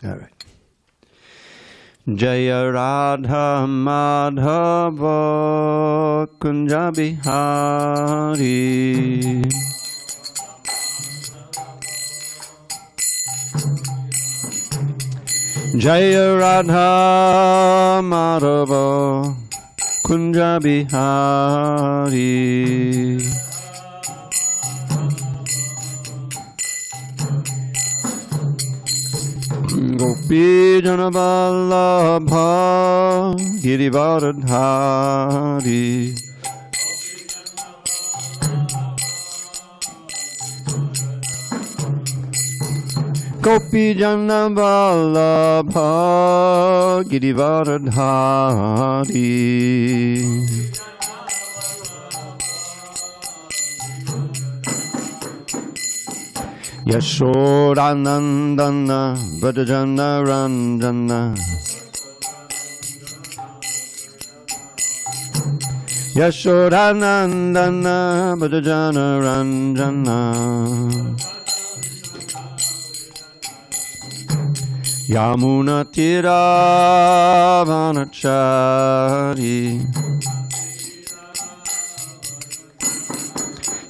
All right. Jaya Radha Madhava Kunja Bihari. Jaya Radha Madhava Kunja Bihari. Gopi Jana Vallabha Girivardhari. Gopi Jana Vallabha Girivardhari. Yashodanandana Vrajana Ranjana. Yashodanandana Vrajana Ranjana. Yamuna Tira Vanachari.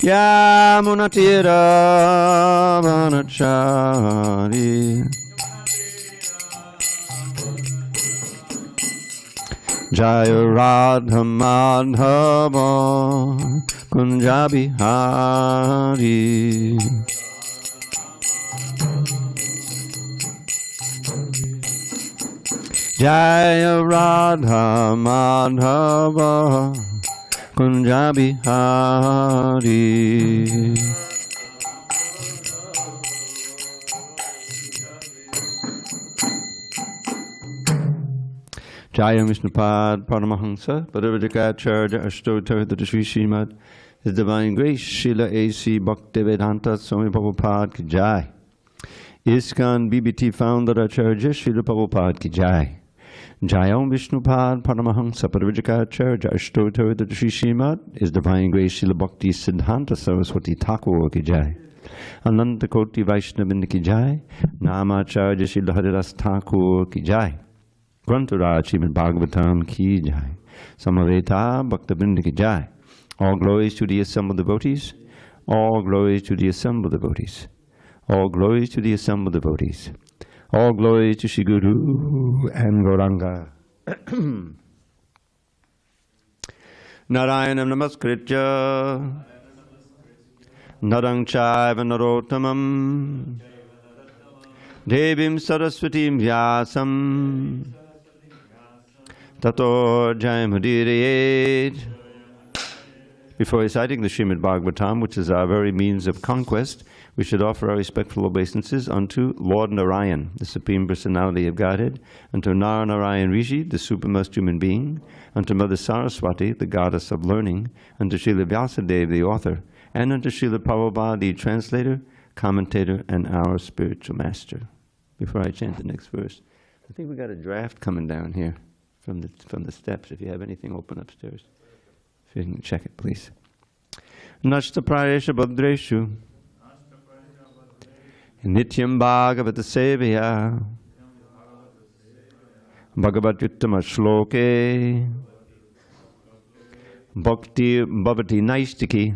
Yamuna Tira Vanachari. Jaya Radha Madhava Kunja Bihari. Jaya Radha Madhava Kunja Bihari. Jaya Vishnupad Paramahansa Bhadravadikacharya Ashtotar Sri Srimad His Divine Grace Srila A.C. Bhaktivedanta Swami Prabhupada Ki Jai. ISKCON BBT Founder Acharya Srila Prabhupada Ki Jai. Jaya Vishnupad Paramahansa Bhadravadikacharya Ashtotar Sri Srimad His Divine Grace Srila Bhakti Siddhanta Saraswati Thakur Ki Jai. Ananta Koti Vaishnavin Ki Jai. Namacharya Srila Haridas Thakur Ki Jai. Grantharaj Srimad Bhagavatam Ki Jai. Samaveta Bhaktabinda Ki Jai. All glories to the assembled devotees. All glories to the assembled devotees. All glories to the assembled devotees. All glories to Shri Guru and Gauranga. Narayanam Namaskritya Narang Chaiva Narottamam Devim Saraswatim Vyasam Tato Jayamudiriye. Before reciting the Srimad Bhagavatam, which is our very means of conquest, we should offer our respectful obeisances unto Lord Narayan, the Supreme Personality of Godhead, unto Narayan Rishi, the supremest human being, unto Mother Saraswati, the goddess of learning, unto Srila Vyasadeva, the author, and unto Srila Prabhupada, the translator, commentator, and our spiritual master. Before I chant the next verse, I think we got a draft coming down here from the steps. If you have anything open upstairs, if you can check it, please. Nashta Prayesha Bhadreshu Nityam Bhagavata Sevaya Bhagavad-uttama Shloke Bhakti Bhavati Naistiki.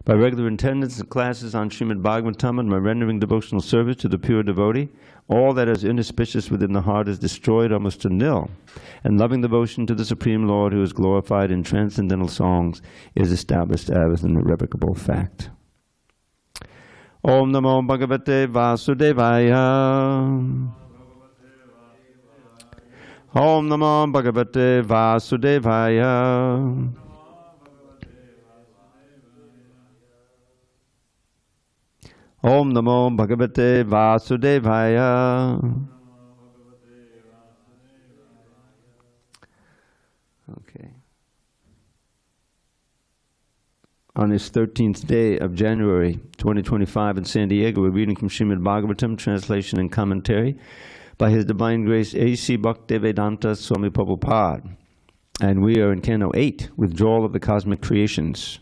By regular attendance and classes on Srimad Bhagavatam and by rendering devotional service to the pure devotee, all that is inauspicious within the heart is destroyed almost to nil, and loving devotion to the Supreme Lord, who is glorified in transcendental songs, is established as an irrevocable fact. Om Namo Bhagavate Vasudevaya. Om Namo Bhagavate Vasudevaya. Om Namo Bhagavate Vasudevaya. Okay. On this 13th day of January 2025 in San Diego, we're reading from Srimad Bhagavatam, translation and commentary by His Divine Grace A.C. Bhaktivedanta Swami Prabhupada. And we are in Canto 8, Withdrawal of the Cosmic Creations.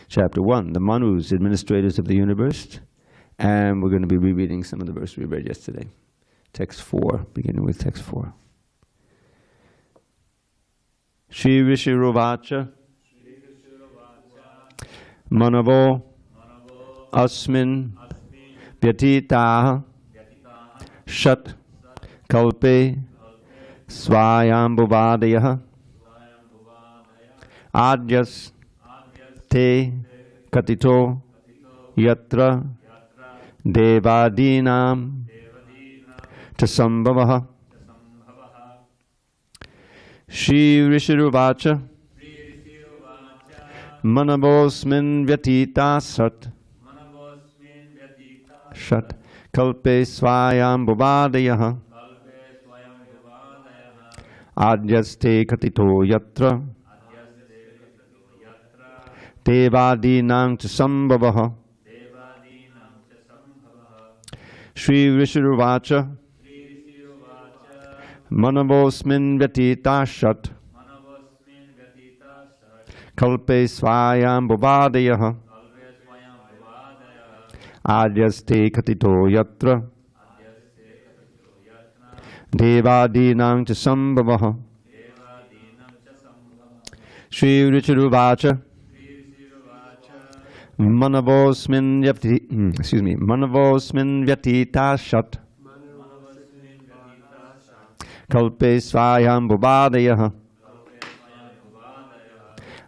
Chapter 1, the Manus, administrators of the universe, And we're going to be rereading some of the verses we read yesterday. Text 4, beginning with text 4. Shri Rishiruvacha Manavo Asmin Vyatitaha Shat Kalpe Svayambhuvadayaha Adyas Te Katito Yatra Devadinam Tasambhavaha. Shri Rishiruvacha Manavosmin Vyatita Sat Shat Kalpe Svayambhuvadayaha Adyaste Katito Yatra Devadinam Tasambhavaha. Shri Rishiruvacha Manavosmin Vyatita Shat Kalpe Svayambhuvadayaha Adyaste Katito Yatra Devadinam Tasambhavaha. Shri Rishiruvacha Manavosmin Vyatita Shat Kalpe Svayambhuvadayaha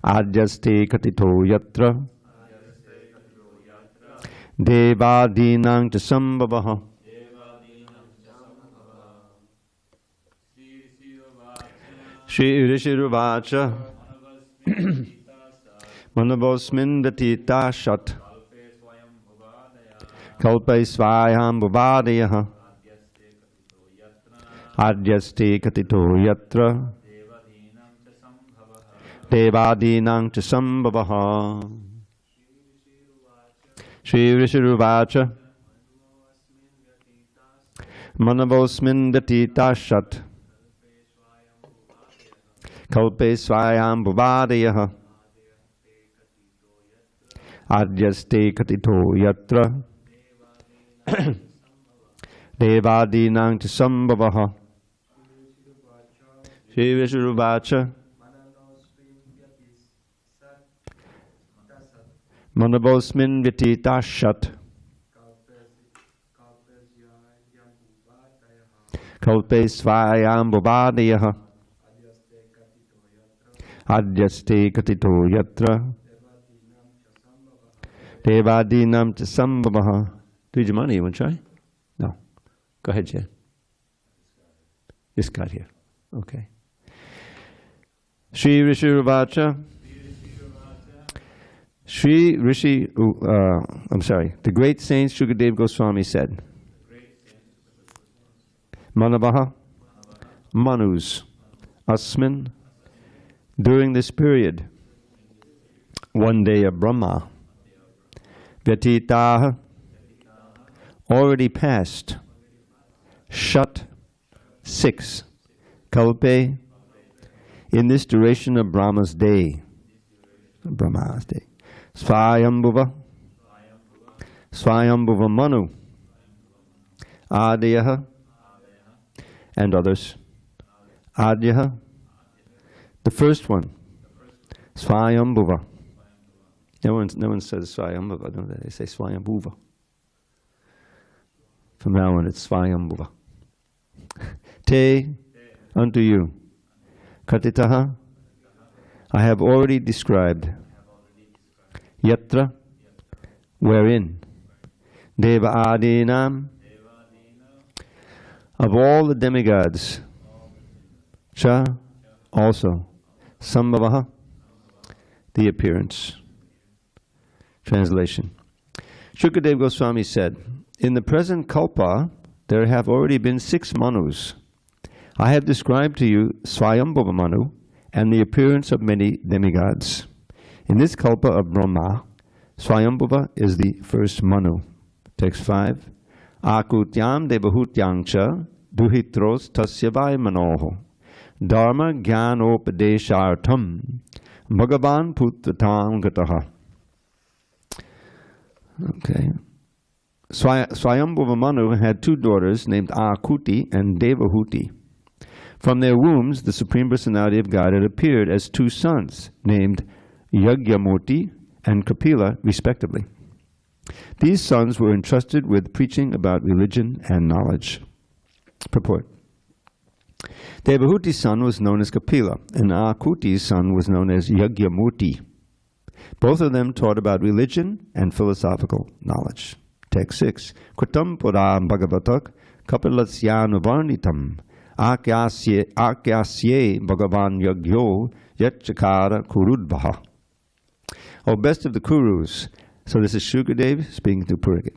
Adyaste Katito Yatra Devadinam Tasambhavaha. Shri Rishiruvacha Manavosmin Vyatita Shat Kalpe Svayambhuvadayaha Adyaste Katito Yatra Devadinam Tasambhavaha. Shri Rishiruvacha Manavosmin Vyatita Shat Kalpe Svayambhuvadayaha Adyaste Katito Yatra Devadinam Tasambhavaha. Shri Rishiruvacha Manavosmin Vyatita Shat Kalpe Svayambhuvadayaha Adyaste Katito Yatra Devadinam Tasambhavaha. Tujamani, you want to try? No. Go ahead, Jay. Just got here. Okay. Shri Rishiruvacha the great saint Shukadeva Goswami said, Manavaha, Manus, Asmin, during this period, one day of Brahma, Vyatitaha, already passed, Shat, 6, Kalpe, in this duration of Brahma's day, Svayambhuva Manu, Adyaha, and others. Adyaha, the first one, Svayambhuva. No one says Svayambhuva, no, they say Swayambhuva. From now on it's Svayambhuva. Te, unto you. Katitaha, I have already described. Yatra, wherein. Deva Adinam, of all the demigods. Cha, also. Sambhavaha, the appearance. Translation. Shukadeva Goswami said, in the present kalpa, there have already been 6 Manus. I have described to you Swayambhuva Manu and the appearance of many demigods. In this kalpa of Brahma, Swayambhuva is the first Manu. Text 5. Akutyam devahutyam cha duhitros tasya vai manoho dharma jnanopadeshartham bhagavan putratam gataha. Okay. Swayambhuva Manu had two daughters named Akuti and Devahuti. From their wombs, the Supreme Personality of Godhead appeared as two sons named Yagyamurti and Kapila, respectively. These sons were entrusted with preaching about religion and knowledge. Purport. Devahuti's son was known as Kapila, and Akuti's son was known as Yagyamurti. Both of them taught about religion and philosophical knowledge. Text 6. Kutam Puram Bhagavatak Kapilasyanuvarnitam Akyasye Bhagavan Yagyo Yatchakara Kurudvaha. O best of the Kurus, so this is Shukadev speaking to Purigit.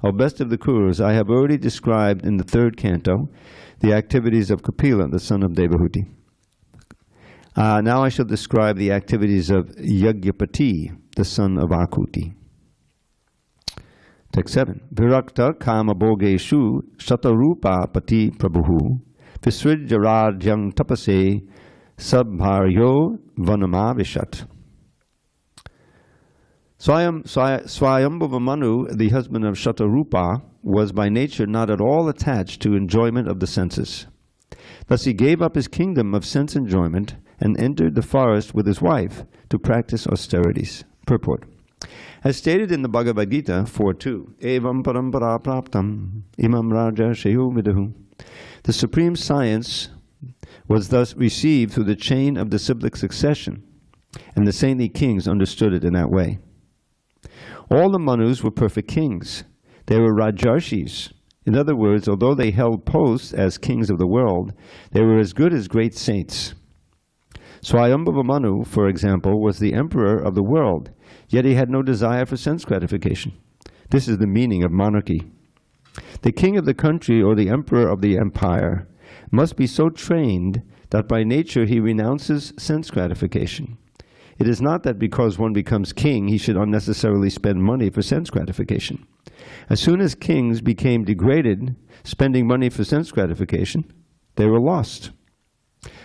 O best of the Kurus, I have already described in the third canto the activities of Kapila, the son of Devahuti. Now I shall describe the activities of Yagyapati, the son of Akuti. Text 7. Virakta kama bhogeshu shatarupa pati prabhu visrijaradyang tapase sabharyo vanamavishat. Swayambhuva Manu, the husband of Shatarupa, was by nature not at all attached to enjoyment of the senses. Thus he gave up his kingdom of sense enjoyment and entered the forest with his wife to practice austerities. Purport. As stated in the Bhagavad Gita 4.2, Evam parampara praptam imam raja shehu vidahu. The supreme science was thus received through the chain of disciplic succession, and the saintly kings understood it in that way. All the Manus were perfect kings. They were Rajarshis. In other words, although they held posts as kings of the world, they were as good as great saints. Swayambhuva Manu, for example, was the emperor of the world, yet he had no desire for sense gratification. This is the meaning of monarchy. The king of the country or the emperor of the empire must be so trained that by nature he renounces sense gratification. It is not that because one becomes king, he should unnecessarily spend money for sense gratification. As soon as kings became degraded, spending money for sense gratification, they were lost.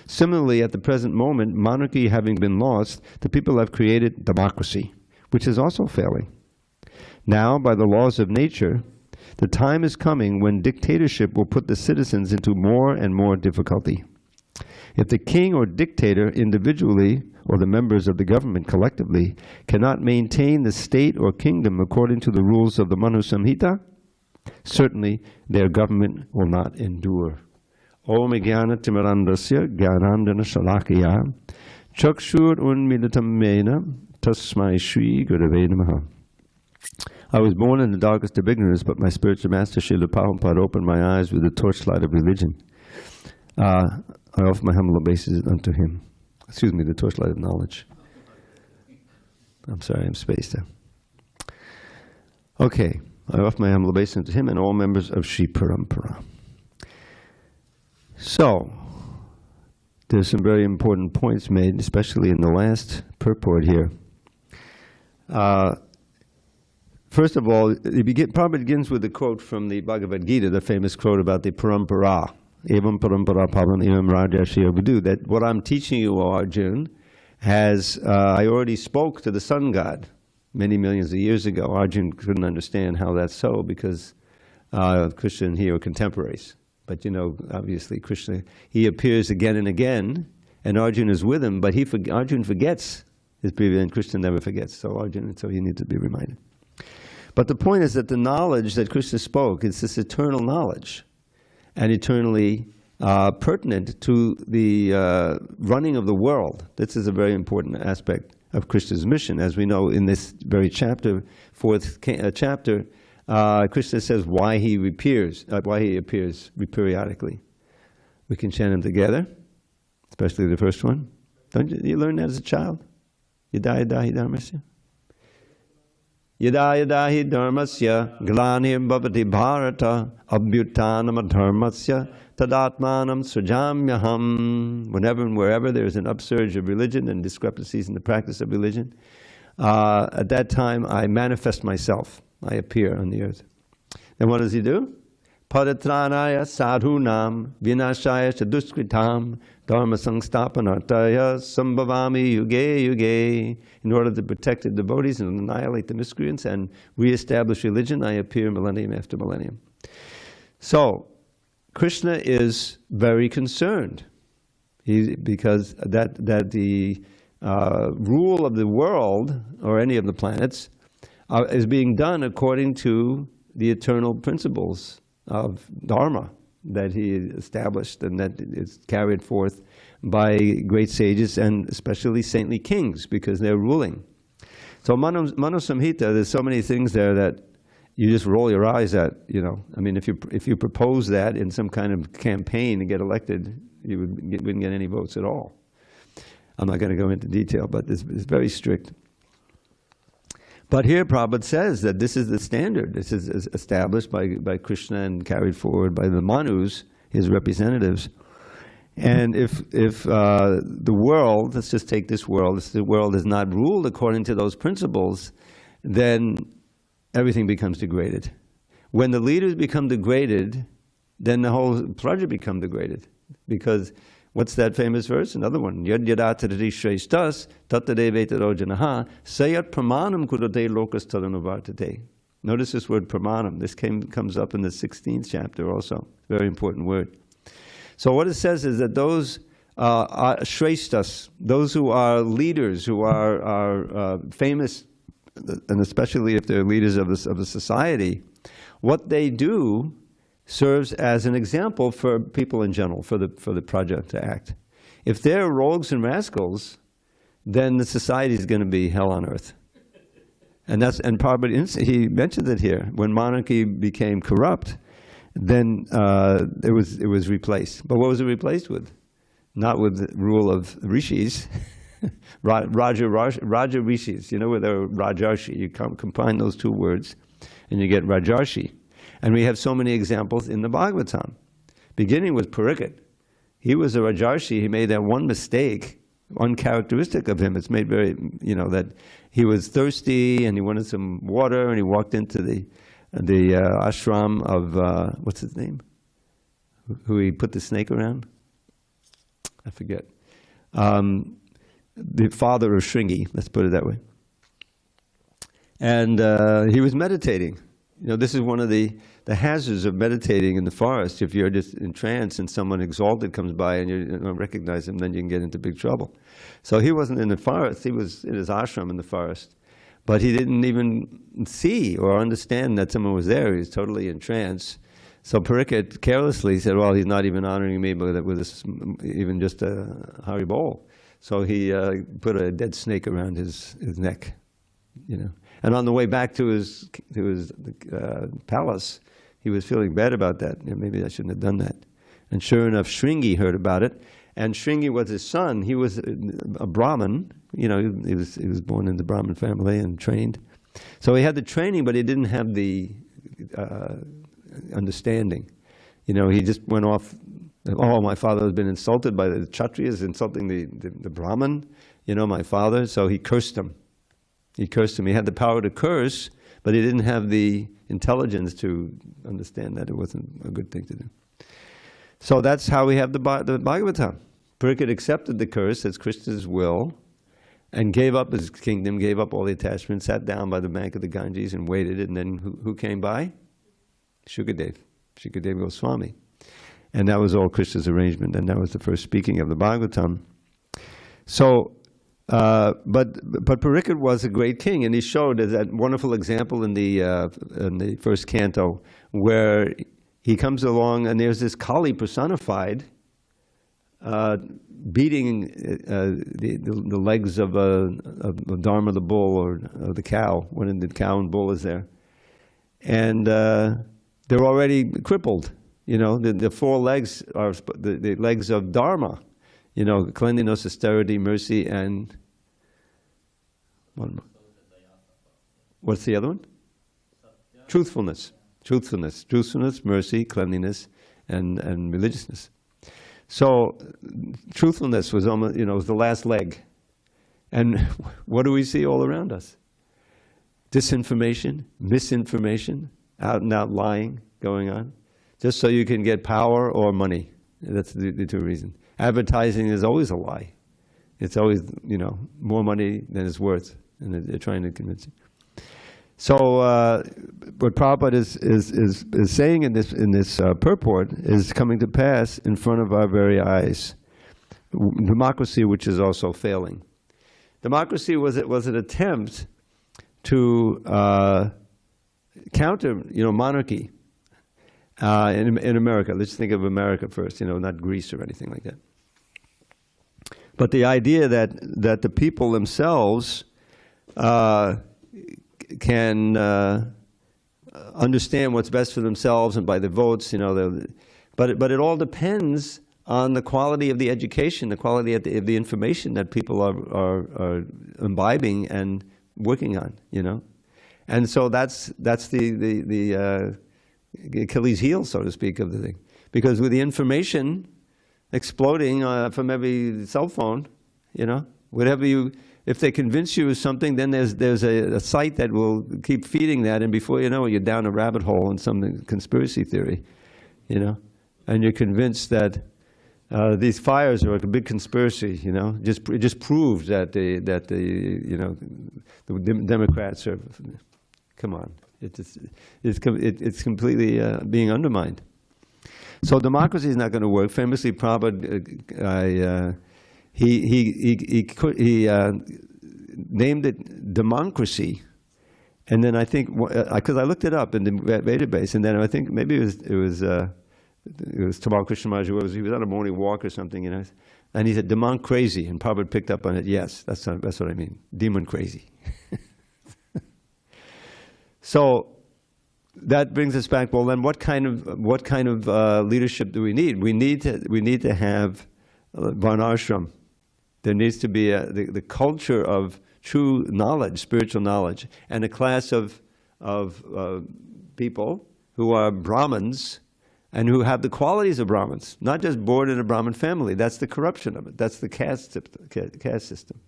Similarly, at the present moment, monarchy having been lost, the people have created democracy, which is also failing. Now, by the laws of nature, the time is coming when dictatorship will put the citizens into more and more difficulty. If the king or dictator individually, or the members of the government collectively, cannot maintain the state or kingdom according to the rules of the Manu-saṁhitā, certainly their government will not endure. Om Jnana Timirandasya Jnanandana Shalakaya Chakshur Unmilitam Mena Tasmai Shri Gurave Namaha. I was born in the darkest of ignorance, but my spiritual master Srila Prabhupada opened my eyes with the torchlight of religion. I offer my humble obeisance unto him. Excuse me, the torchlight of knowledge. I'm sorry, I'm spaced out. Okay, I offer my humble obeisance to him and all members of Sri Parampara. So, there's some very important points made, especially in the last purport here. First of all, it probably begins with a quote from the Bhagavad Gita, the famous quote about the parampara. Evam parampara pavam imam rajarshi vidu. That what I'm teaching you, Arjuna, has, I already spoke to the sun god many millions of years ago. Arjuna couldn't understand how that's so because Krishna and he are contemporaries. But you know, obviously Krishna, he appears again and again, and Arjuna is with him, but Arjuna forgets his previous, and Krishna never forgets. So he needs to be reminded. But the point is that the knowledge that Krishna spoke is this eternal knowledge, and eternally pertinent to the running of the world. This is a very important aspect of Krishna's mission. As we know in this very chapter, fourth chapter, Krishna says why he appears periodically. We can chant them together, especially the first one. Don't you learn that as a child? Yada yada hi dharmasya. Yada yada hi dharmasya glanir bhavati bharata abhyutanam dharmasya tadatmanam srajamyaham. Whenever and wherever there is an upsurge of religion and discrepancies in the practice of religion, at that time I manifest myself. I appear on the earth. And what does he do? paritranaya sadhunam vinashaya chaduskritam dharma sangstapanartaya sambhavami yuge yuge. In order to protect the devotees and annihilate the miscreants and re-establish religion, I appear millennium after millennium. So, Krishna is very concerned because that the rule of the world, or any of the planets, is being done according to the eternal principles of Dharma that he established and that is carried forth by great sages and especially saintly kings because they're ruling. So Manu-saṁhitā, there's so many things there that you just roll your eyes at, you know. I mean, if you propose that in some kind of campaign to get elected, you wouldn't get any votes at all. I'm not going to go into detail, but it's very strict. But here Prabhupada says that this is the standard. This is established by Krishna and carried forward by the Manus, his representatives. And if the world, let's just take this world, if the world is not ruled according to those principles, then everything becomes degraded. When the leaders become degraded, then the whole praja becomes degraded. Because what's that famous verse? Another one. Yad yadatadati shreshtas tattadevetaro janaha sayat pramanam kudote lokas tadanuvartate. Notice this word pramanam. This comes up in the 16th chapter also. Very important word. So what it says is that those shreshtas, those who are leaders, who are famous, and especially if they're leaders of a society, what they do serves as an example for people in general, for the praja to act. If they're rogues and rascals, then the society is going to be hell on earth. And Prabhupada, he mentioned it here. When monarchy became corrupt, then it was replaced. But what was it replaced with? Not with the rule of rishis. Raja rishis, you know, where they're rajarshi. You combine those two words and you get rajarshi. And we have so many examples in the Bhagavatam. Beginning with Pariksit. He was a rajarshi. He made that one mistake, uncharacteristic of him. It's made very, you know, that he was thirsty and he wanted some water and he walked into the ashram of, what's his name? Who he put the snake around? I forget. The father of Shringi, let's put it that way. And he was meditating. You know, this is one of the hazards of meditating in the forest. If you're just in trance and someone exalted comes by and you don't recognize him, then you can get into big trouble. So he wasn't in the forest, he was in his ashram in the forest. But he didn't even see or understand that someone was there. He was totally in trance. So Pariksit carelessly said, well, he's not even honoring me with this, even just a haribol. So he put a dead snake around his neck, you know. And on the way back to his palace, he was feeling bad about that. You know, maybe I shouldn't have done that. And sure enough, Shringi heard about it. And Shringi was his son. He was a Brahmin. You know, he was born in the Brahmin family and trained. So he had the training, but he didn't have the understanding. You know, he just went off. Oh, my father has been insulted by the Kshatriyas, insulting the Brahmin. You know, my father. So he cursed him. He cursed him. He had the power to curse, but he didn't have the intelligence to understand that it wasn't a good thing to do. So that's how we have the Bhagavatam. Pariksit accepted the curse as Krishna's will and gave up his kingdom, gave up all the attachments, sat down by the bank of the Ganges and waited. And then who came by? Shukadev Goswami. And that was all Krishna's arrangement. And that was the first speaking of the Bhagavatam. So, but Pariksit was a great king, and he showed that wonderful example in the first canto, where he comes along and there's this Kali personified, beating the legs of Dharma the bull or the cow, when the cow and bull is there, and they're already crippled. You know, the four legs are the legs of Dharma. You know, cleanliness, austerity, mercy, and one more. What's the other one? Truthfulness. Truthfulness, mercy, cleanliness, and religiousness. So, truthfulness was almost, you know, was the last leg. And what do we see all around us? Disinformation, misinformation, out and out lying going on. just so you can get power or money. That's the two reasons. Advertising is always a lie. It's always, more money than it's worth, and they're trying to convince you. So what Prabhupada is saying in this purport is coming to pass in front of our very eyes. Democracy, which is also failing. Democracy was an attempt to counter, monarchy in America. Let's think of America first, not Greece or anything like that. But the idea that the people themselves can understand what's best for themselves, and by the votes, but it all depends on the quality of the education, the quality of the information that people are imbibing and working on, and so that's the Achilles heel, so to speak, of the thing, because with the information exploding from every cell phone, whatever if they convince you of something, then there's a site that will keep feeding that, and before you know it, you're down a rabbit hole in some conspiracy theory, and you're convinced that these fires are like a big conspiracy, It just proves that the Democrats are. Come on, it's completely being undermined. So democracy is not going to work. Famously, Prabhupada he named it democracy, and then I think because I looked it up in the database, and then I think maybe it was Tamal Krishna Maharaj, he was on a morning walk or something, and he said demon crazy, and Prabhupada picked up on it. Yes, that's what I mean, demon crazy. So that brings us back. Well, then, what kind of leadership do we need? We need to have varnashram. There needs to be the culture of true knowledge, spiritual knowledge, and a class of people who are Brahmins and who have the qualities of Brahmins, not just born in a Brahmin family. That's the corruption of it. That's the caste system.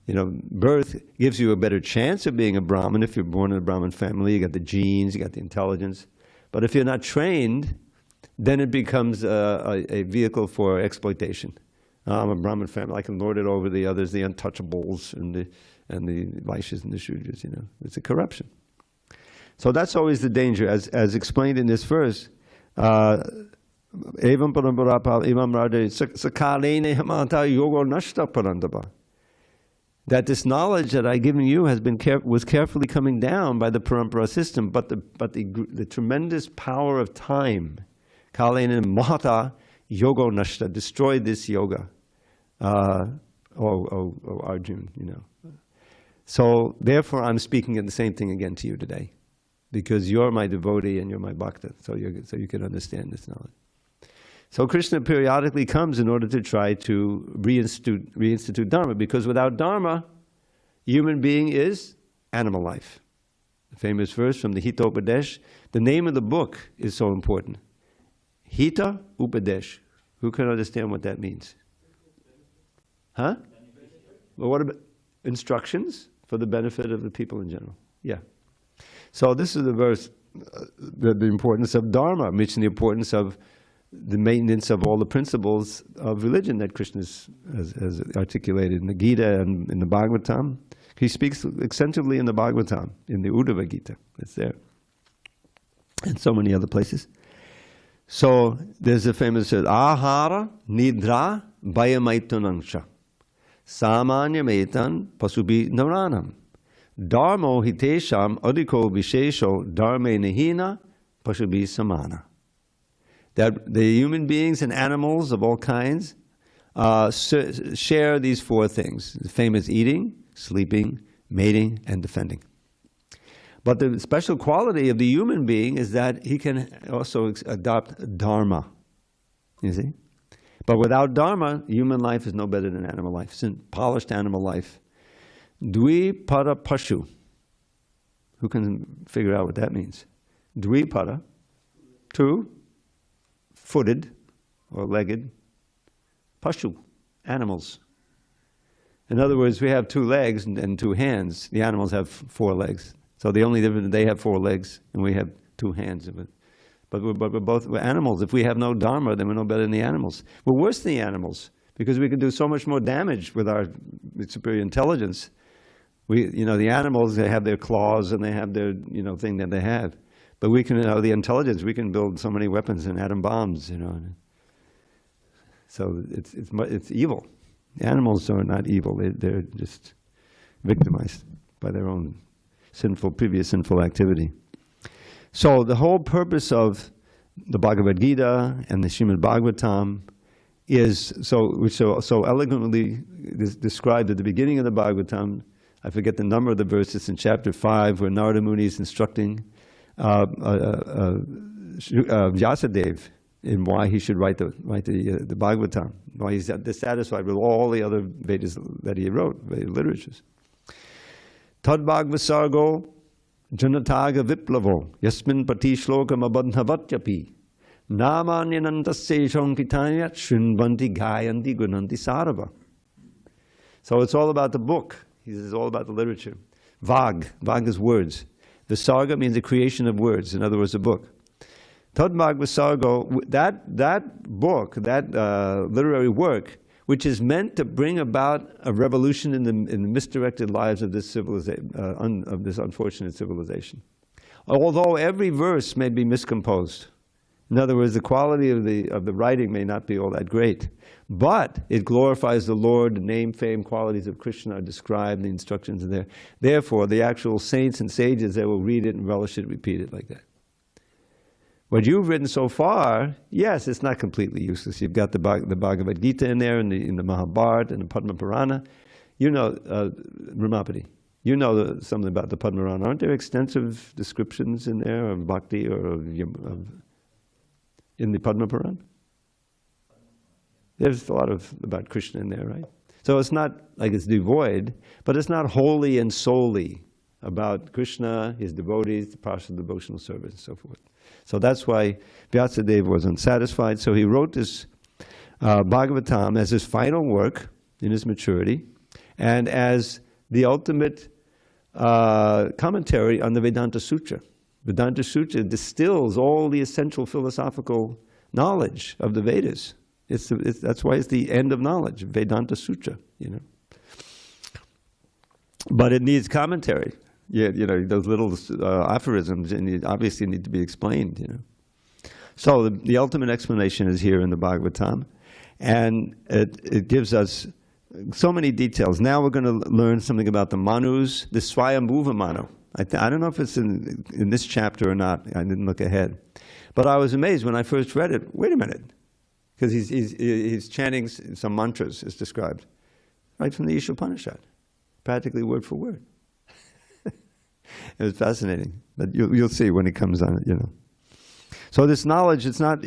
Birth gives you a better chance of being a Brahmin if you're born in a Brahmin family. You got the genes, you got the intelligence. But if you're not trained, then it becomes a vehicle for exploitation. I'm a Brahmin family. I can lord it over the others, the untouchables, and the Vaishyas and the Shudras. It's a corruption. So that's always the danger, as explained in this verse. Evam paramparapal evam radhe sakalene hamanta yogo nashta parandaba. That this knowledge that I've given you was carefully coming down by the parampara system, but the tremendous power of time, kalena mahata yogo nashta, destroyed this yoga. Arjun, So therefore, I'm speaking the same thing again to you today, because you're my devotee and you're my bhakta, so you can understand this knowledge. So Krishna periodically comes in order to try to reinstitute Dharma, because without Dharma, human being is animal life. The famous verse from the Hita Upadesh. The name of the book is so important. Hita Upadesh. Who can understand what that means? Huh? Well, what about instructions for the benefit of the people in general? Yeah. So this is the verse, the importance of Dharma, mentioning the importance of the maintenance of all the principles of religion that Krishna has articulated in the Gita and in the Bhagavatam. He speaks extensively in the Bhagavatam, in the Uddhava Gita. It's there. And so many other places. So there's a famous Ahara Nidra Bhayamaitanangsha Samanyamaitan Pasubi Naranam Dharmo Hitesham Adhiko Vishesho Dharme Nihina Pasubi Samana. That the human beings and animals of all kinds share these four things. The famous eating, sleeping, mating, and defending. But the special quality of the human being is that he can also adopt dharma. You see? But without dharma, human life is no better than animal life. It's a polished animal life. Dvipada pashu. Who can figure out what that means? Dvipada, two-footed or legged. Pashu, animals. In other words, we have 2 legs and 2 hands. The animals have 4 legs. So the only difference, they have 4 legs and we have 2 hands of it. But we're animals. If we have no dharma, then we're no better than the animals. We're worse than the animals because we can do so much more damage with our superior intelligence. The animals, they have their claws and they have their, thing that they have. But we can, the intelligence, we can build so many weapons and atom bombs, So it's evil. The animals are not evil. They're just victimized by their own previous sinful activity. So the whole purpose of the Bhagavad Gita and the Srimad Bhagavatam is so eloquently described at the beginning of the Bhagavatam. I forget the number of the verses in chapter 5 where Narada Muni is instructing Vyasadeva in why he should write the Bhagavatam, why he's dissatisfied with all the other Vedas that he wrote, Vedic literatures. Tad Bhagavasargo Janataga Viplavo Yasmin Pati Shlokam Abandhavatyapi Namanyanantasya Shankitanya Shrinvanti Gayanti Gunanti Sarava. So it's all about the book. It's all about the literature. Vag is words. Visarga means the creation of words, in other words, a book. Tad Bhagavasargo, that book, that literary work, which is meant to bring about a revolution in the misdirected lives of this civilization, of this unfortunate civilization. Although every verse may be miscomposed. In other words, the quality of the writing may not be all that great, but it glorifies the Lord. The name, fame, qualities of Krishna are described. The instructions are there. Therefore, the actual saints and sages, they will read it and relish it, repeat it like that. What you've written so far, yes, it's not completely useless. You've got the Bhagavad Gita in there, in the Mahabharata, and the Padma Purana. Ramapati, something about the Padma Purana. Aren't there extensive descriptions in there of Bhakti or in the Padma Purana? There's a lot about Krishna in there, right? So it's not like it's devoid, but it's not wholly and solely about Krishna, his devotees, the partial devotional service, and so forth. So that's why Vyasadeva was unsatisfied. So he wrote this Bhagavatam as his final work in his maturity and as the ultimate commentary on the Vedanta Sutra. Vedanta Sutra distills all the essential philosophical knowledge of the Vedas. That's why it's the end of knowledge, Vedanta Sutra, But it needs commentary. Those little aphorisms obviously need to be explained, So the ultimate explanation is here in the Bhagavatam, and it gives us so many details. Now we're going to learn something about the Manus, the Swayambhuva Manu. I don't know if it's in this chapter or not. I didn't look ahead. But I was amazed when I first read it. Wait a minute. Because he's chanting some mantras, as described, right from the Ishopanishad, practically word for word. It was fascinating, but you'll see when it comes on. So this knowledge, it's not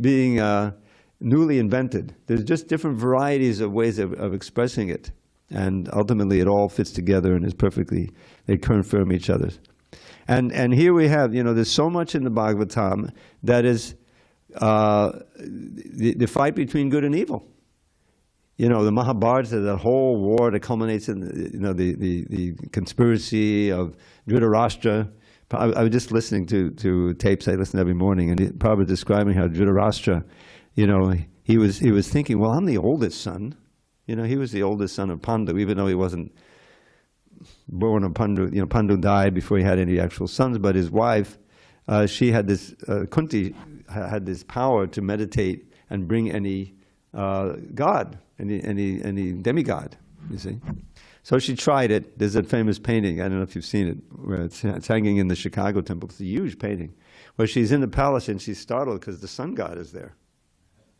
being newly invented. There's just different varieties of ways of expressing it, and ultimately it all fits together and is perfectly. They confirm each other. And here we have, there's so much in the Bhagavatam that is the fight between good and evil. The Mahabharata, that whole war that culminates in the conspiracy of Dhritarashtra. I was just listening to tapes I listen every morning, and Prabhupada was describing how Dhritarashtra, he was thinking, well, I'm the oldest son. He was the oldest son of Pandu, even though he wasn't born of Pandu. Pandu died before he had any actual sons, but his wife, she had this, Kunti had this power to meditate and bring any god, any demigod, you see. So she tried it. There's a famous painting, I don't know if you've seen it, where it's hanging in the Chicago temple. It's a huge painting, where she's in the palace and she's startled because the sun god is there.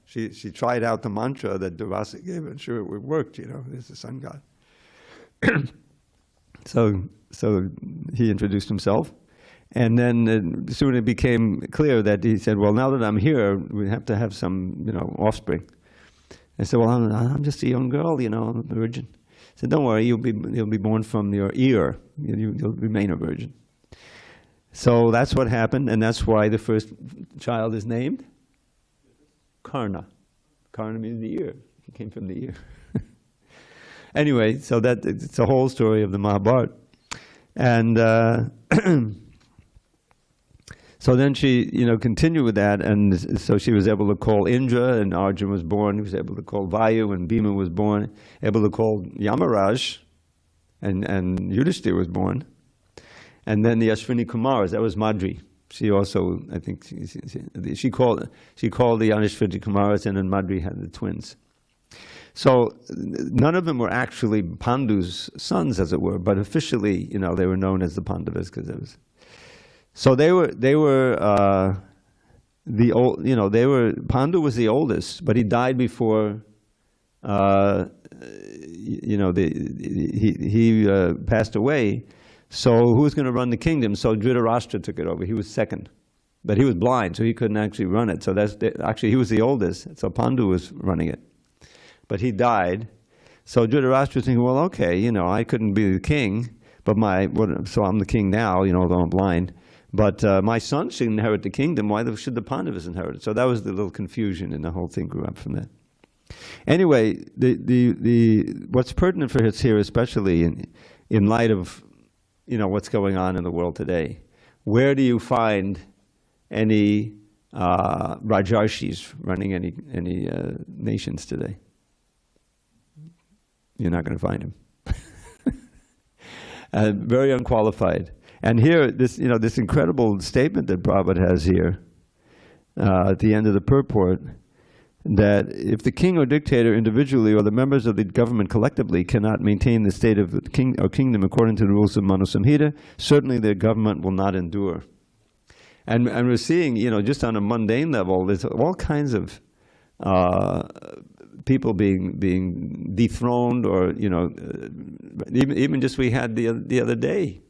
She tried out the mantra that Durvasa gave her, and sure it worked, there's the sun god. So he introduced himself, and then soon it became clear that he said, well, now that I'm here, we have to have some, offspring. I said, well, I'm just a young girl, I'm a virgin. I said, don't worry, you'll be born from your ear. You'll remain a virgin. So that's what happened, and that's why the first child is named Karna. Karna means the ear. He came from the ear. Anyway, so it's the whole story of the Mahabharata. And so So then she, continued with that, and so she was able to call Indra, and Arjuna was born. He was able to call Vayu, and Bhima was born. Able to call Yamaraj, and Yudhishthira was born. And then the Ashwini Kumaras, that was Madri. She also, I think, she called the Ashwini Kumaras, and then Madri had the twins. So none of them were actually Pandu's sons, as it were, but officially, they were known as the Pandavas because it was. So they were Pandu was the oldest, but he died before. He passed away. So who was going to run the kingdom? So Dhritarashtra took it over. He was second, but he was blind, so he couldn't actually run it. So actually he was the oldest. So Pandu was running it, but he died. So Dhritarashtra was thinking, well, okay, I couldn't be the king, but so I'm the king now, although I'm blind. But my son should inherit the kingdom. Why should the Pandavas inherit it? So that was the little confusion, and the whole thing grew up from that. Anyway, what's pertinent for us here, especially in light of what's going on in the world today, where do you find any Rajarshis running any nations today? You're not going to find them. Very unqualified. And here, this incredible statement that Prabhupada has here at the end of the purport, that if the king or dictator individually or the members of the government collectively cannot maintain the state of the king or kingdom according to the rules of Manu-saṁhitā, certainly their government will not endure. And we're seeing, just on a mundane level, there's all kinds of people being dethroned, or even just we had the other day.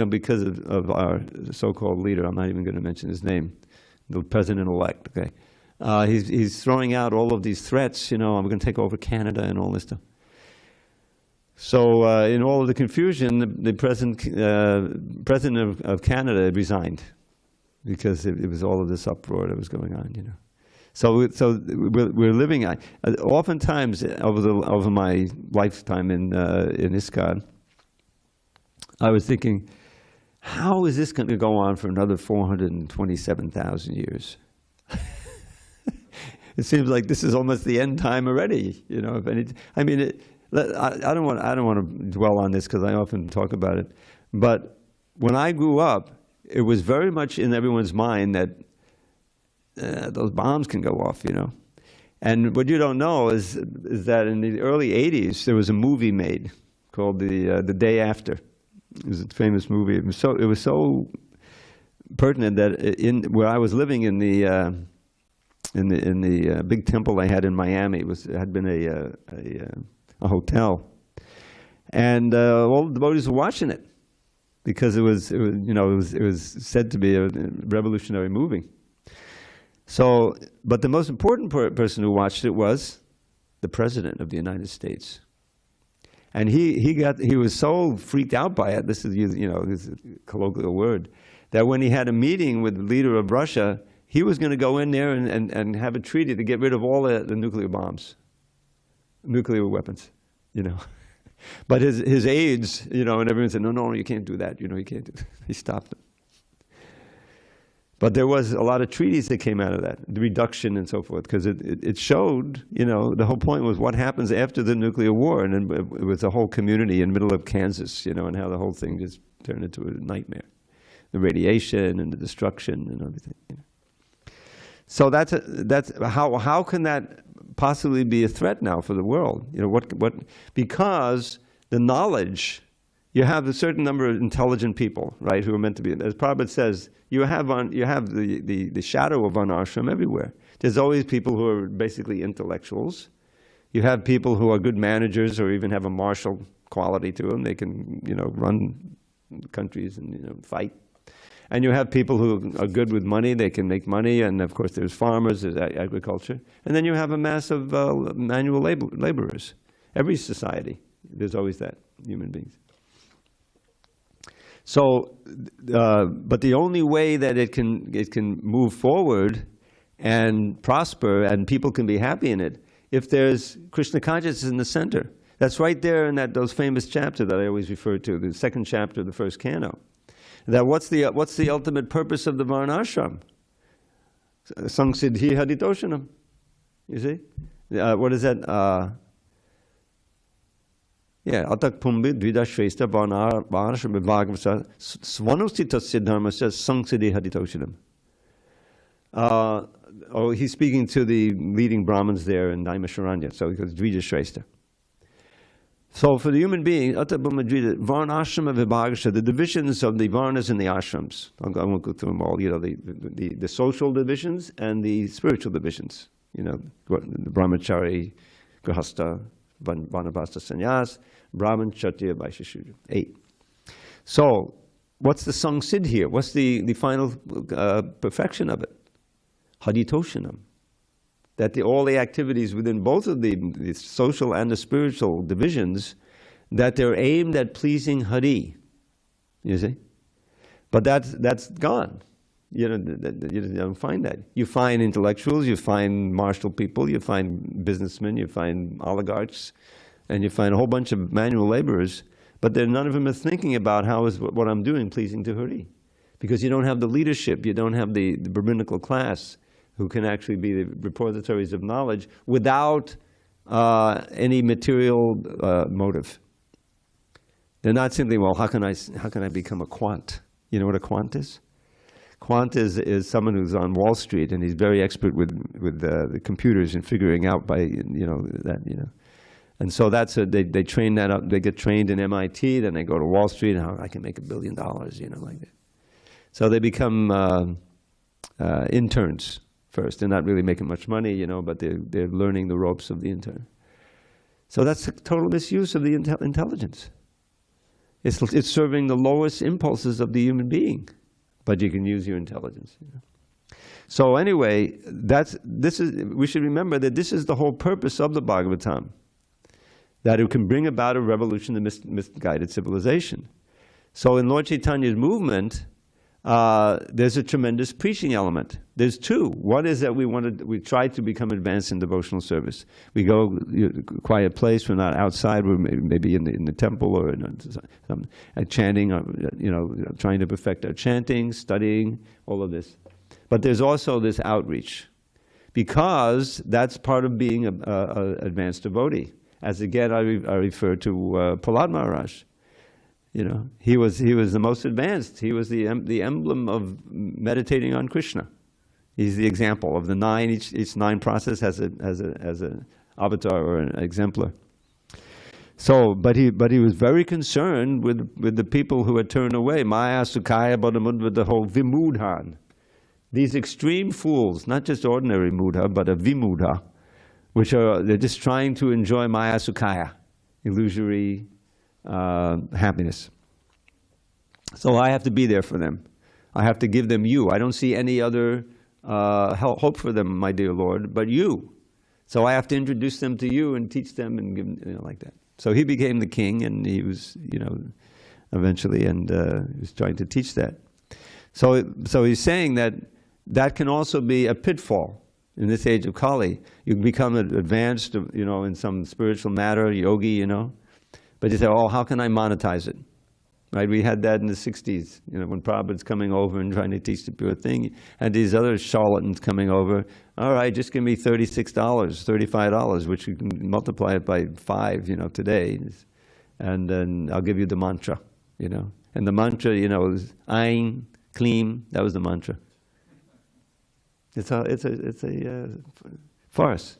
Because of our so-called leader, I'm not even going to mention his name, the president-elect, okay? He's throwing out all of these threats, I'm going to take over Canada and all this stuff. So in all of the confusion, the president of Canada resigned because it was all of this uproar that was going on, So we're living, oftentimes over my lifetime in ISKCON, I was thinking, how is this going to go on for another 427,000 years? It seems like this is almost the end time already. I don't want to dwell on this because I often talk about it. But when I grew up, it was very much in everyone's mind that those bombs can go off. And what you don't know is that in the early '80s there was a movie made called The Day After. It was a famous movie. It was so pertinent that where I was living in the big temple they had in Miami, it had been a hotel, and all the devotees were watching it because it was said to be a revolutionary movie. So, but the most important person who watched it was the President of the United States. And he was so freaked out by it, this is a colloquial word, that when he had a meeting with the leader of Russia, he was going to go in there and have a treaty to get rid of all the nuclear bombs, nuclear weapons, But his aides, and everyone said, no, you can't do that, you can't do that. He stopped them. But there was a lot of treaties that came out of that, the reduction and so forth, because it showed, the whole point was what happens after the nuclear war, and then it was a whole community in the middle of Kansas, and how the whole thing just turned into a nightmare. The radiation and the destruction and everything. So that's how can that possibly be a threat now for the world? Because the knowledge. You have a certain number of intelligent people, right, who are meant to be. As Prabhupada says, you have the shadow of Varnashram everywhere. There's always people who are basically intellectuals. You have people who are good managers or even have a martial quality to them. They can, run countries and, fight. And you have people who are good with money. They can make money. And of course, there's farmers, there's agriculture. And then you have a mass of manual laborers. Every society, there's always that, human beings. So, but the only way that it can move forward and prosper and people can be happy in it, if there's Krishna consciousness in the center. That's right there in those famous chapter that I always refer to, the second chapter of the first canto. That what's the ultimate purpose of the Varnashram? Samsiddhi Haditoshanam. You see? What is that? Atak Pumbi Dvida Shrestha Varnashram Bhagavata Svanusita Siddharma says Samsiddhi Haditoshanam. He's speaking to the leading Brahmins there in Naimisharanya, so he goes Dvida Shrestha. So for the human being, Varnashrama Vibhagasha, the divisions of the Varnas and the ashrams. I won't go through them all, the social divisions and the spiritual divisions. The Brahmachari, Grihastha, Vanapasta Sannyas, Brahman, Kshatriya, Vaishya, Shudra. 8. So what's the Samsiddhi here? What's the final perfection of it? Haditoshanam. That all the activities within both of the social and the spiritual divisions, that they're aimed at pleasing Hari, you see? But that's gone. You don't find that. You find intellectuals, you find martial people, you find businessmen, you find oligarchs, and you find a whole bunch of manual laborers, but none of them are thinking about how is what I'm doing pleasing to Hari. Because you don't have the leadership, you don't have the rabbinical class, who can actually be the repositories of knowledge without any material motive. They're not simply, well, how can I become a quant? You know what a quant is? Quant is someone who's on Wall Street and he's very expert with the computers and figuring out by And so they train that up. They get trained in MIT, then they go to Wall Street and how I can make $1 billion, like that. So they become interns. First, they're not really making much money, but they're learning the ropes of the intern. So that's a total misuse of the intelligence. It's serving the lowest impulses of the human being, but you can use your intelligence. So anyway, we should remember that this is the whole purpose of the Bhagavatam, that it can bring about a revolution in misguided civilization. So in Lord Chaitanya's movement, there's a tremendous preaching element. There's two. One is that we try to become advanced in devotional service. We go a quiet place. We're not outside. We're maybe in the temple or chanting. Trying to perfect our chanting, studying, all of this. But there's also this outreach, because that's part of being an advanced devotee. As again, I refer to Prahlad Maharaj. He was the most advanced. He was the emblem of meditating on Krishna. He's the example of the 9. Each 9 process has an avatar or an exemplar. So, but he was very concerned with the people who had turned away. Maya, Sukaya, Bodhamudva, the whole Vimudhan. These extreme fools, not just ordinary mudha, but a Vimudha, they're just trying to enjoy Maya, Sukaya, illusory happiness. So I have to be there for them. I have to give them you. I don't see any other hope for them, my dear Lord, but you. So I have to introduce them to you and teach them and give them, like that. So he became the king, and he was, eventually, and he was trying to teach that. So he's saying that can also be a pitfall in this age of Kali. You become advanced, in some spiritual matter, yogi, But you say, oh, how can I monetize it? Right? We had that in the 60s, when Prabhupada's coming over and trying to teach the pure thing. And these other charlatans coming over, all right, just give me $36, $35, which you can multiply it by 5, today. And then I'll give you the mantra, And the mantra, is Ain, Klim, that was the mantra. It's a farce.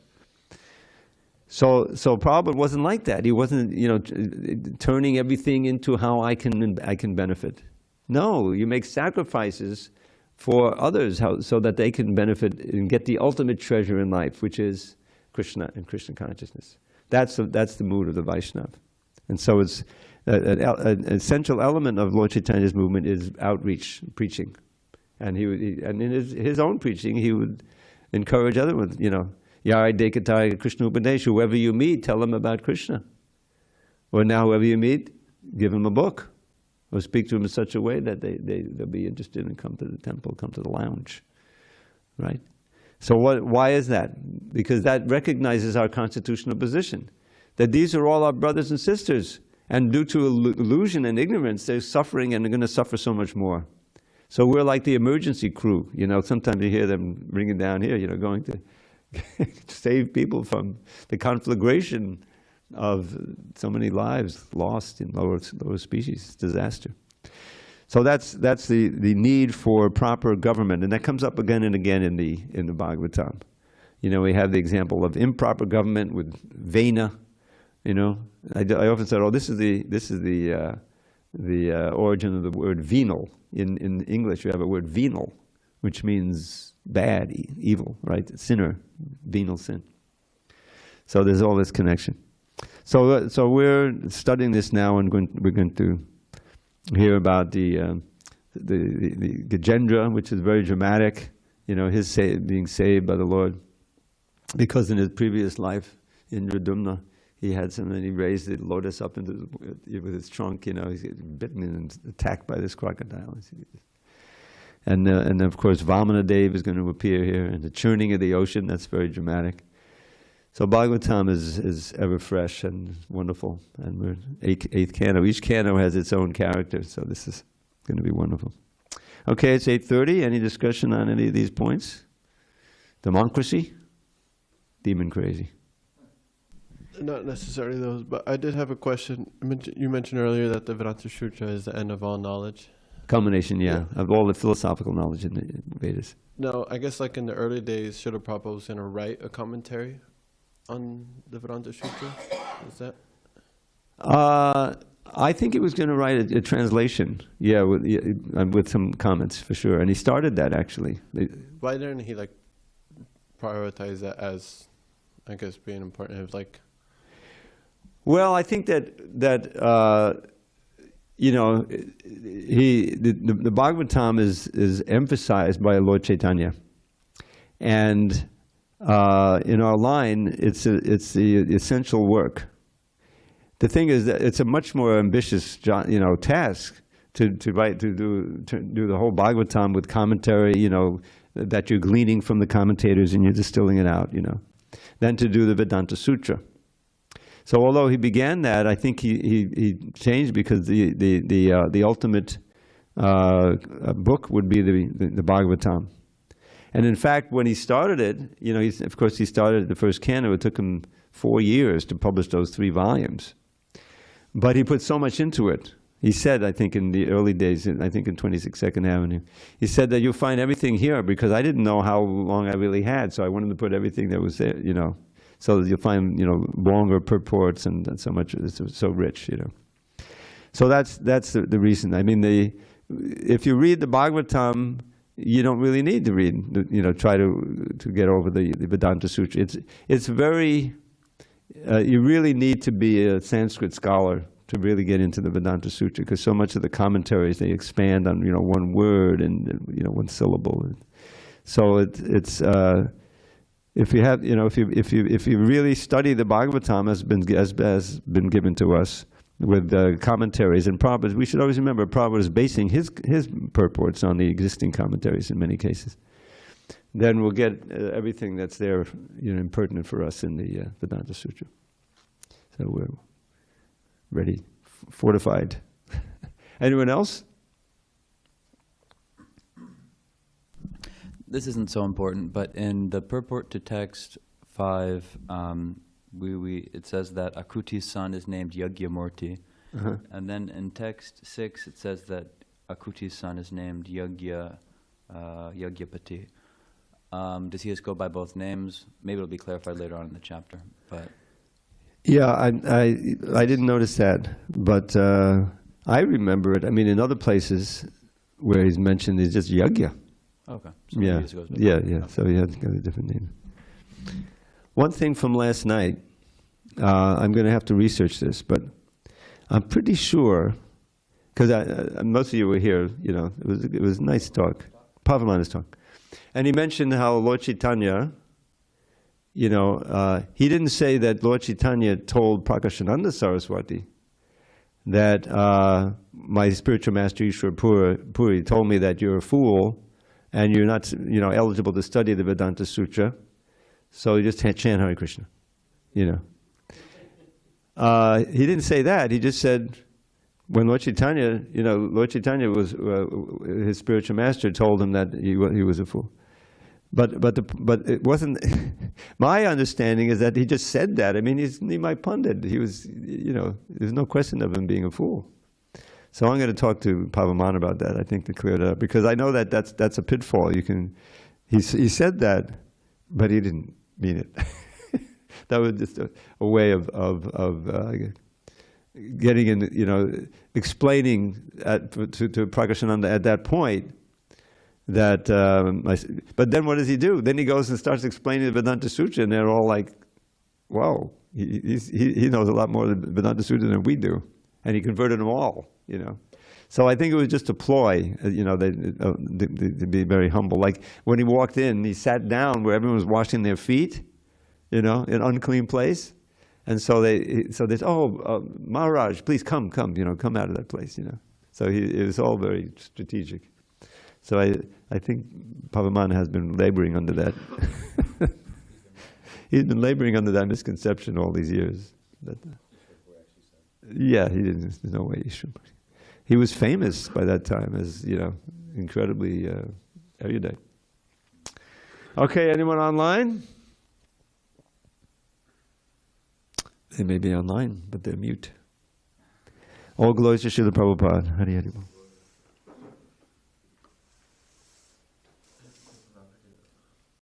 So Prabhupada wasn't like that. He wasn't, turning everything into how I can benefit. No, you make sacrifices for others so that they can benefit and get the ultimate treasure in life, which is Krishna and Krishna consciousness. That's the mood of the Vaishnava. And so it's an essential element of Lord Chaitanya's movement is outreach, preaching. And and in his own preaching, he would encourage other ones, Yari Dekataya Krishna Upadesh, whoever you meet, tell them about Krishna. Or now whoever you meet, give them a book. Or speak to them in such a way that they'll be interested and come to the temple, come to the lounge. Right? So why is that? Because that recognizes our constitutional position. That these are all our brothers and sisters. And due to illusion and ignorance, they're suffering and they're going to suffer so much more. So we're like the emergency crew. You know, sometimes you hear them ringing down here, you know, going to save people from the conflagration of so many lives lost in lower species, disaster. So that's the need for proper government, and that comes up again and again in the Bhagavatam. You know, we have the example of improper government with Vena. You know, I often said, oh, this is the origin of the word venal. In English, you have a word venal, which means bad, evil, right? Sinner, venal sin. So there's all this connection. So we're studying this now, and we're going to hear about the Gajendra, which is very dramatic. You know, his being saved by the Lord, because in his previous life in Radumna, he had something. He raised the lotus up with his trunk. You know, he's bitten and attacked by this crocodile. And of course, Vamana Dev is going to appear here, and the churning of the ocean. That's very dramatic. So Bhagavatam is ever fresh and wonderful, and we're eighth canto. Each canto has its own character, so this is going to be wonderful. Okay, it's 8:30. Any discussion on any of these points? Democracy? Demon crazy. Not necessarily those, but I did have a question. You mentioned earlier that the Vedanta Sutra is the end of all knowledge. Culmination, yeah, of all the philosophical knowledge in the Vedas. No, I guess like in the early days, Srila Prabhupada was going to write a commentary on the Vedanta Sutra. Is that? I think he was going to write a translation, yeah, with some comments for sure. And he started that actually. Why didn't he like prioritize that as, I guess, being important? It was like. Well, I think that you know, the Bhagavatam is emphasized by Lord Chaitanya, and in our line, it's the essential work. The thing is that it's a much more ambitious, you know, task to do the whole Bhagavatam with commentary, you know, that you're gleaning from the commentators and you're distilling it out, you know, than to do the Vedanta Sutra. So although he began that, I think he changed because the ultimate book would be the Bhagavatam. And in fact, when he started it, you know, of course he started the first canto. It took him 4 years to publish those 3 volumes. But he put so much into it. He said, I think in the early days, I think in 26 Second Avenue, he said that you'll find everything here because I didn't know how long I really had, so I wanted to put everything that was there, you know. So you'll find, you know, longer purports and so much, it's so rich, you know. So that's the reason. I mean, if you read the Bhagavatam, you don't really need to read, you know, try to get over the Vedanta Sutra. It's very, you really need to be a Sanskrit scholar to really get into the Vedanta Sutra, because so much of the commentaries, they expand on, you know, one word and, you know, one syllable. So it's if you have, you know, if you really study the Bhagavatam has been given to us with commentaries, and Prabhupada, we should always remember Prabhupada is basing his purports on the existing commentaries in many cases. Then we'll get everything that's there, you know, impertinent for us in the Vedanta Sutra. So we're ready, fortified. Anyone else? This isn't so important, but in the purport to text 5, it says that Akuti's son is named Yagyamurti. Uh-huh. And then in text 6, it says that Akuti's son is named Yagyapati. Does he just go by both names? Maybe it'll be clarified later on in the chapter. But yeah, I didn't notice that, but I remember it. I mean, in other places where he's mentioned, he's just Yagya. Okay. So yeah. Yeah. So he has got a different name. One thing from last night, I'm going to have to research this, but I'm pretty sure, because most of you were here, you know, it was a nice talk, Pavamana's talk. And he mentioned how Lord Chaitanya, you know, he didn't say that Lord Chaitanya told Prakashananda Saraswati that my spiritual master Ishwar Puri told me that you're a fool and you're not, you know, eligible to study the Vedanta Sutra, so you just chant Hare Krishna, you know. He didn't say that. He just said, when Lord Chaitanya, Lord Chaitanya was, his spiritual master told him that he was a fool. But it wasn't, my understanding is that he just said that. I mean, he's my pundit. He was, there's no question of him being a fool. So I'm going to talk to Pavaman about that, I think, to clear that up. Because I know that that's a pitfall. He said that, but he didn't mean it. That was just a way of getting in, explaining to Prakashananda at that point that, but then what does he do? Then he goes and starts explaining the Vedanta Sutra, and they're all like, wow, he knows a lot more of the Vedanta Sutra than we do. And he converted them all, So I think it was just a ploy, to be very humble. Like when he walked in, he sat down where everyone was washing their feet, in an unclean place. And so they said, Maharaj, please come out of that place, So it was all very strategic. So I think Pavaman has been laboring under that. He's been laboring under that misconception all these years. Yeah, he didn't. There's no way he should. He was famous by that time as incredibly erudite. Okay, anyone online? They may be online, but they're mute. All glories to Srila Prabhupada. Hari Hari Bol.